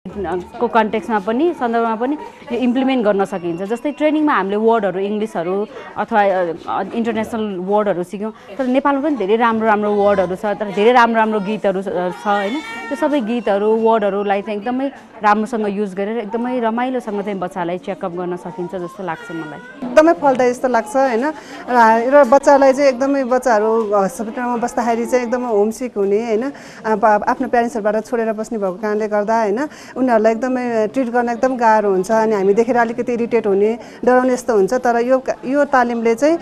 को कन्टेक्स्टमा पनि सन्दर्भमा पनि यो इम्प्लिमेन्ट गर्न सकिन्छ। जस्तै ट्रेनिङमा हामीले वर्डहरू इङ्ग्लिसहरू अथवा इन्टरनेसनल वर्डहरू सिक्यौँ, तर नेपालमा पनि धेरै राम्रो राम्रो वर्डहरू छ, तर धेरै राम्रो राम्रो गीतहरू छ होइन। त्यो सबै गीतहरू वर्डहरूलाई चाहिँ एकदमै राम्रोसँग युज गरेर एकदमै रमाइलोसँग चाहिँ बच्चालाई चेकअप गर्न सकिन्छ जस्तो लाग्छ मलाई। एकदमै फलदायी जस्तो लाग्छ होइन। र बच्चालाई चाहिँ एकदमै बच्चाहरू हस्पिटलमा बस्दाखेरि चाहिँ एकदमै होमसिक हुने होइन, आफ्नो प्यारेन्ट्सहरूबाट छोडेर बस्ने भएको कारणले गर्दा होइन उनीहरूलाई एकदमै ट्रिट गर्न एकदम गाह्रो हुन्छ अनि हामी देखेर अलिकति इरिटेट हुने डराउने जस्तो हुन्छ। तर यो तालिमले चाहिँ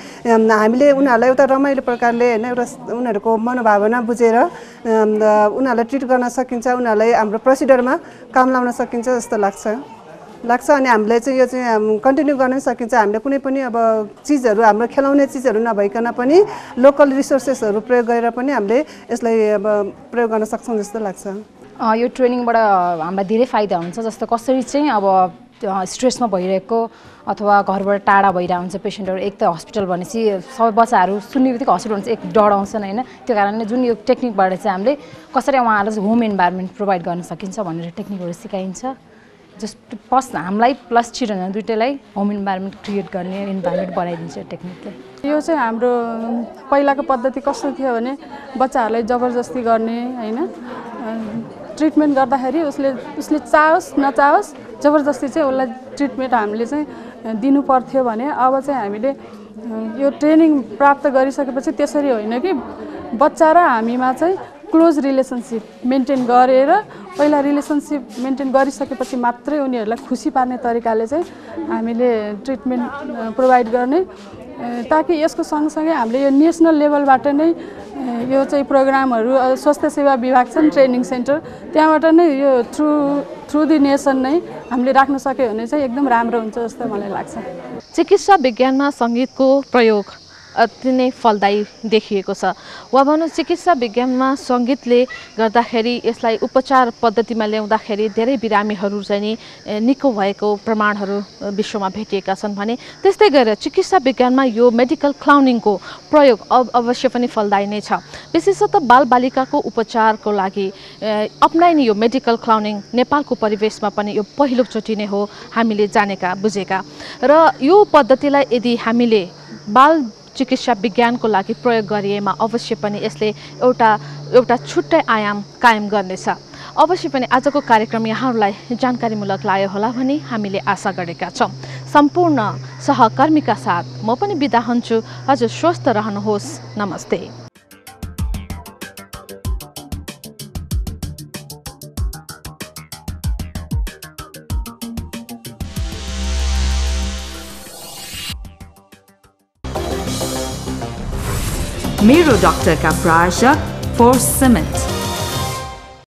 हामीले उनीहरूलाई एउटा रमाइलो प्रकारले होइन एउटा उनीहरूको मनोभावना बुझेर उनीहरूलाई ट्रिट गर्न सकिन्छ, उनीहरूलाई हाम्रो प्रोसिडरमा काम लाउन सकिन्छ जस्तो लाग्छ अनि हामीले चाहिँ यो चाहिँ कन्टिन्यू गर्न सकिन्छ। हामीले कुनै पनि अब चिजहरू हाम्रो खेलाउने चिजहरू नभइकन पनि लोकल रिसोर्सेसहरू प्रयोग गरेर पनि हामीले यसलाई अब प्रयोग गर्न सक्छौँ जस्तो लाग्छ। यो ट्रेनिङबाट हामीलाई धेरै फाइदा हुन्छ। जस्तो कसरी चाहिँ अब स्ट्रेसमा भइरहेको अथवा घरबाट टाढा भइरहेको हुन्छ पेसेन्टहरू, एक त हस्पिटल भनेपछि सबै बच्चाहरू सुन्ने बित्तिकै हस्पिटल भनेपछि एक डर आउँछन् होइन। त्यो कारणले जुन यो टेक्निकबाट चाहिँ हामीले कसरी उहाँहरूलाई चाहिँ होम इन्भाइरोमेन्ट प्रोभाइड गर्न सकिन्छ भनेर टेक्निकहरू सिकाइन्छ। जस्ट फर्स्ट हामीलाई प्लस चिल्ड्रेन दुइटैलाई होम इन्भाइरोमेन्ट क्रिएट गर्ने इन्भाइरोमेन्ट बनाइदिन्छ टेक्निकले। यो चाहिँ हाम्रो पहिलाको पद्धति कस्तो थियो भने बच्चाहरूलाई जबरजस्ती गर्ने होइन, ट्रिटमेन्ट गर्दाखेरि उसले चाहोस् नचाहोस् जबरजस्ती चाहिँ उसलाई ट्रिटमेन्ट हामीले चाहिँ दिनु पर्थ्यो भने अब चाहिँ हामीले यो ट्रेनिङ प्राप्त गरिसकेपछि त्यसरी होइन कि बच्चा र हामीमा चाहिँ क्लोज रिलेसनसिप मेन्टेन गरेर पहिला रिलेसनसिप मेन्टेन गरिसकेपछि मात्रै उनीहरूलाई खुसी पार्ने तरिकाले चाहिँ हामीले ट्रिटमेन्ट प्रोभाइड गर्ने, ताकि यसको सँगसँगै हामीले यो नेसनल लेभलबाट नै यो चाहिँ प्रोग्रामहरू स्वास्थ्य सेवा विभाग छ नि ट्रेनिङ सेन्टर, त्यहाँबाट नै यो थ्रु द नेसन नै हामीले राख्न सक्यो भने चाहिँ एकदम राम्रो हुन्छ जस्तो मलाई लाग्छ। चिकित्सा विज्ञानमा सङ्गीतको प्रयोग अति नै फलदायी देखिएको छ। वा भनौँ चिकित्सा विज्ञानमा सङ्गीतले गर्दाखेरि यसलाई उपचार पद्धतिमा ल्याउँदाखेरि धेरै बिरामीहरू चाहिँ नि निको भएको प्रमाणहरू विश्वमा भेटिएका छन् भने त्यस्तै गरेर चिकित्सा विज्ञानमा यो मेडिकल क्लाउनिङको प्रयोग अवश्य पनि फलदायी नै छ। विशेषतः बालबालिकाको उपचारको लागि अपनाइने यो मेडिकल क्लाउनिङ नेपालको परिवेशमा पनि यो पहिलोचोटि नै हो हामीले जानेका बुझेका। र यो पद्धतिलाई यदि हामीले बाल चिकित्सा विज्ञानको लागि प्रयोग गरिएमा अवश्य पनि यसले एउटा छुट्टै आयाम कायम गर्नेछ। अवश्य पनि आजको कार्यक्रम यहाँहरूलाई जानकारीमूलक लाग्यो होला भनी हामीले आशा गरेका छौँ। सम्पूर्ण सहकर्मीका साथ म पनि बिदा हुन्छु। हजुर स्वस्थ रहनुहोस्। नमस्ते। मेरो डाक्टर का प्रायोजक फोर्स सिमेन्ट।